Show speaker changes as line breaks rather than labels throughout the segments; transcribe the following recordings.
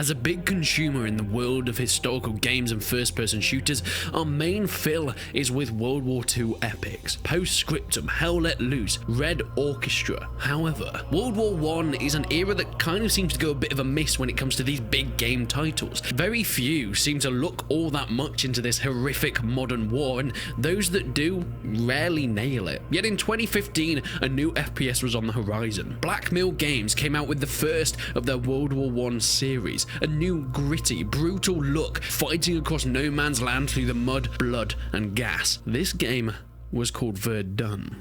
As a big consumer in the world of historical games and first-person shooters, our main fill is with World War II epics, Postscriptum, Hell Let Loose, Red Orchestra. However, World War I is an era that kind of seems to go a bit of a miss when it comes to these big game titles. Very few seem to look all that much into this horrific modern war, and those that do rarely nail it. Yet in 2015, a new FPS was on the horizon. Black Mill Games came out with the first of their World War I series, a new gritty, brutal look, fighting across no man's land through the mud, blood, and gas. This game was called Verdun.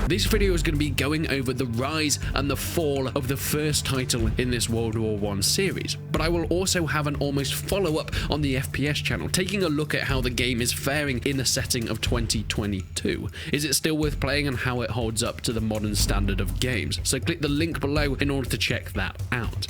This video is going to be going over the rise and the fall of the first title in this World War I series, but I will also have an almost follow-up on the FPS channel, taking a look at how the game is faring in the setting of 2022. Is it still worth playing and how it holds up to the modern standard of games? So click the link below in order to check that out.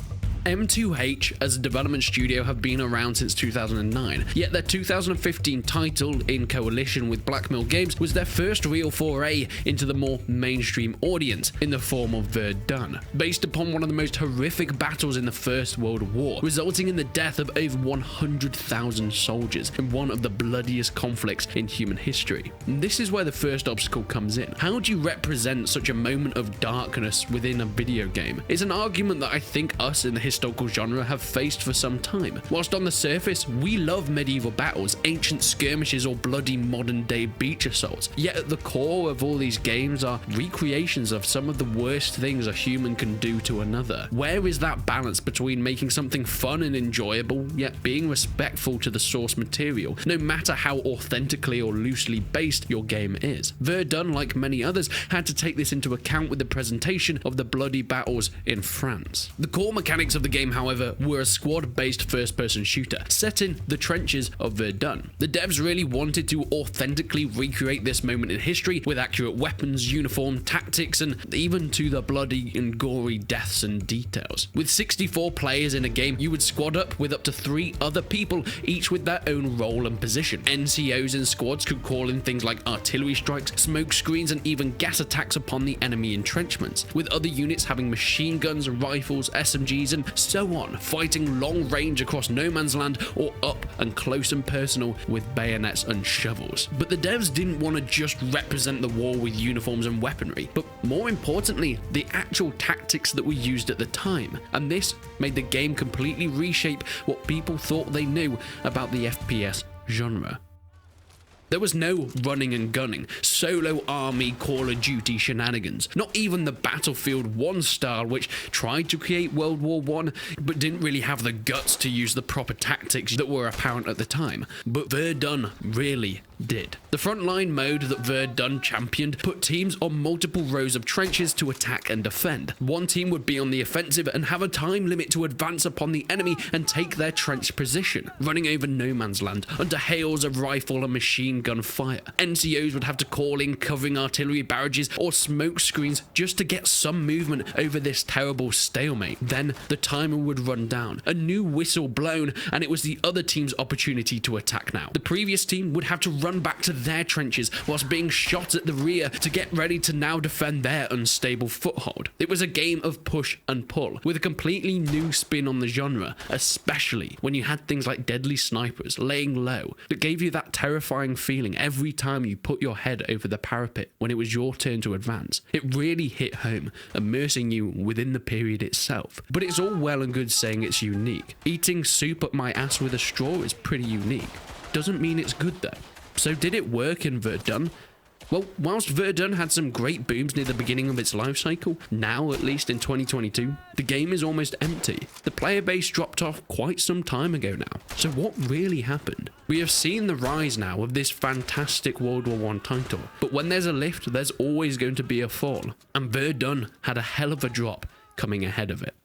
M2H as a development studio have been around since 2009, yet their 2015 title, in coalition with Black Mill Games, was their first real foray into the more mainstream audience in the form of Verdun, based upon one of the most horrific battles in the First World War, resulting in the death of over 100,000 soldiers in one of the bloodiest conflicts in human history. And this is where the first obstacle comes in. How do you represent such a moment of darkness within a video game? It's an argument that I think us in the historical genre have faced for some time. Whilst on the surface, we love medieval battles, ancient skirmishes, or bloody modern day beach assaults. Yet at the core of all these games are recreations of some of the worst things a human can do to another. Where is that balance between making something fun and enjoyable, yet being respectful to the source material, no matter how authentically or loosely based your game is? Verdun, like many others, had to take this into account with the presentation of the bloody battles in France. The core mechanics of the game, however, were a squad-based first-person shooter set in the trenches of Verdun. The devs really wanted to authentically recreate this moment in history with accurate weapons, uniform, tactics, and even to the bloody and gory deaths and details. With 64 players in a game, you would squad up with up to 3 other people, each with their own role and position. NCOs in squads could call in things like artillery strikes, smoke screens, and even gas attacks upon the enemy entrenchments, with other units having machine guns, rifles, SMGs, and so on, fighting long range across no man's land or up and close and personal with bayonets and shovels. But the devs didn't want to just represent the war with uniforms and weaponry, but more importantly, the actual tactics that were used at the time. And this made the game completely reshape what people thought they knew about the FPS genre. There was no running and gunning, solo army Call of Duty shenanigans, not even the Battlefield 1 style, which tried to create World War I, but didn't really have the guts to use the proper tactics that were apparent at the time. But Verdun really did. The Frontline Mode that Verdun championed put teams on multiple rows of trenches to attack and defend. One team would be on the offensive and have a time limit to advance upon the enemy and take their trench position, running over no man's land under hails of rifle and machine gun fire. NCOs would have to call in covering artillery barrages or smoke screens just to get some movement over this terrible stalemate. Then the timer would run down, a new whistle blown, and it was the other team's opportunity to attack now. The previous team would have to run back to their trenches whilst being shot at the rear to get ready to now defend their unstable foothold. It was a game of push and pull, with a completely new spin on the genre, especially when you had things like deadly snipers laying low that gave you that terrifying feeling every time you put your head over the parapet when it was your turn to advance. It really hit home, immersing you within the period itself. But it's all well and good saying it's unique. Eating soup up my ass with a straw is pretty unique. Doesn't mean it's good though. So did it work in Verdun? Well, whilst Verdun had some great booms near the beginning of its life cycle, now at least in 2022, the game is almost empty. The player base dropped off quite some time ago now. So what really happened? We have seen the rise now of this fantastic World War I title, but when there's a lift, there's always going to be a fall, and Verdun had a hell of a drop coming ahead of it.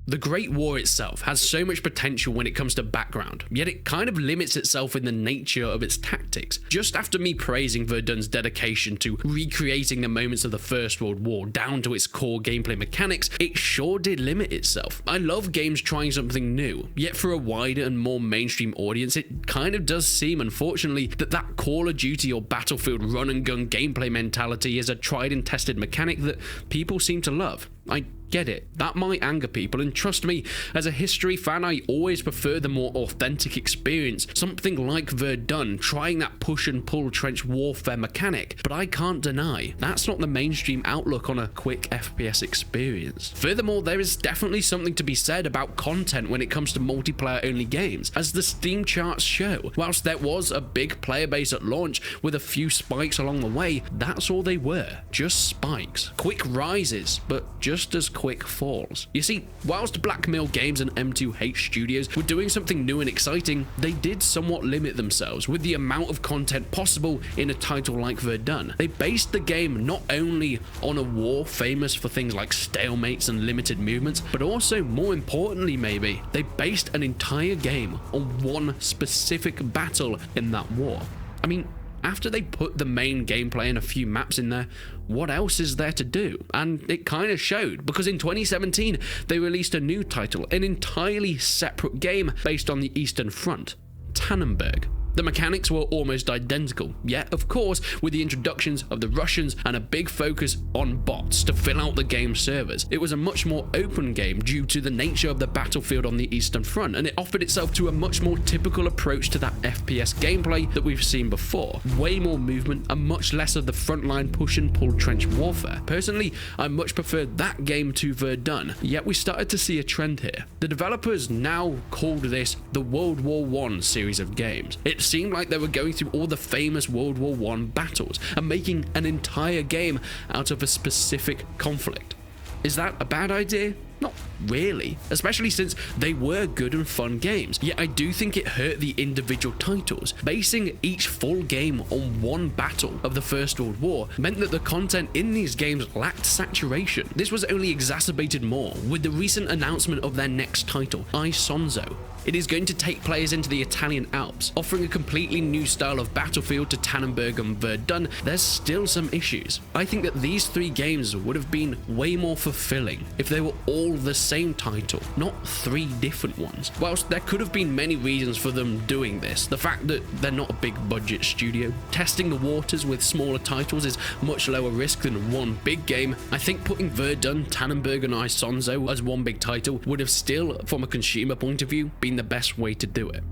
The Great War itself has so much potential when it comes to background, yet it kind of limits itself in the nature of its tactics. Just after me praising Verdun's dedication to recreating the moments of the First World War down to its core gameplay mechanics, it sure did limit itself. I love games trying something new, yet for a wider and more mainstream audience, it kind of does seem, unfortunately, that Call of Duty or Battlefield run and gun gameplay mentality is a tried and tested mechanic that people seem to love. I get it, that might anger people, and trust me, as a history fan, I always prefer the more authentic experience, something like Verdun, trying that push and pull trench warfare mechanic, but I can't deny, that's not the mainstream outlook on a quick FPS experience. Furthermore, there is definitely something to be said about content when it comes to multiplayer only games, as the Steam charts show. Whilst there was a big player base at launch with a few spikes along the way, that's all they were, just spikes. Quick rises, but just as quick falls. You see, whilst Black Mill Games and M2H Studios were doing something new and exciting, they did somewhat limit themselves with the amount of content possible in a title like Verdun. They based the game not only on a war famous for things like stalemates and limited movements, but also, more importantly maybe, they based an entire game on one specific battle in that war. I mean, after they put the main gameplay and a few maps in there, what else is there to do? And it kind of showed, because in 2017, they released a new title, an entirely separate game based on the Eastern Front, Tannenberg. The mechanics were almost identical, yet of course with the introductions of the Russians and a big focus on bots to fill out the game's servers. It was a much more open game due to the nature of the battlefield on the Eastern Front, and it offered itself to a much more typical approach to that FPS gameplay that we've seen before. Way more movement and much less of the frontline push and pull trench warfare. Personally, I much preferred that game to Verdun, yet we started to see a trend here. The developers now called this the World War I series of games. It seemed like they were going through all the famous World War I battles and making an entire game out of a specific conflict. Is that a bad idea? Not really, especially since they were good and fun games, yet I do think it hurt the individual titles. Basing each full game on one battle of the First World War meant that the content in these games lacked saturation. This was only exacerbated more with the recent announcement of their next title, Isonzo. It is going to take players into the Italian Alps, offering a completely new style of battlefield to Tannenberg and Verdun. There's still some issues. I think that these three games would have been way more fulfilling if they were all the same title, not three different ones. Whilst there could have been many reasons for them doing this, the fact that they're not a big budget studio, testing the waters with smaller titles is much lower risk than one big game. I think putting Verdun, Tannenberg and Isonzo as one big title would have still, from a consumer point of view, been the best way to do it.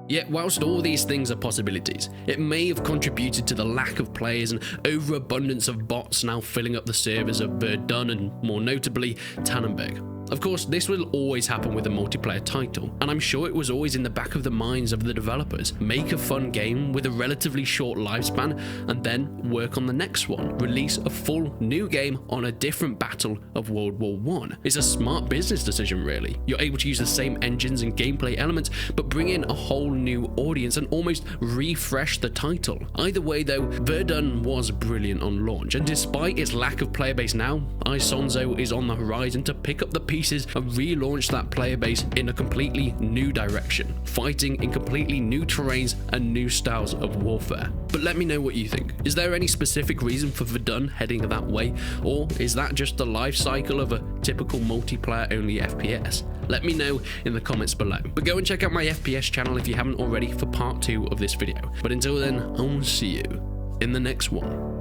Yet whilst all these things are possibilities, it may have contributed to the lack of players and overabundance of bots now filling up the servers of Verdun and, more notably, Tannenberg. Of course, this will always happen with a multiplayer title, and I'm sure it was always in the back of the minds of the developers. Make a fun game with a relatively short lifespan, and then work on the next one. Release a full new game on a different battle of World War I. It's a smart business decision, really. You're able to use the same engines and gameplay elements, but bring in a whole new audience and almost refresh the title. Either way though, Verdun was brilliant on launch, and despite its lack of player base now, Isonzo is on the horizon to pick up the pieces and relaunch that player base in a completely new direction, fighting in completely new terrains and new styles of warfare. But let me know what you think. Is there any specific reason for Verdun heading that way, or is that just the life cycle of a typical multiplayer only FPS? Let me know in the comments below. But go and check out my FPS channel if you haven't already for part 2 of this video. But until then, I will see you in the next one.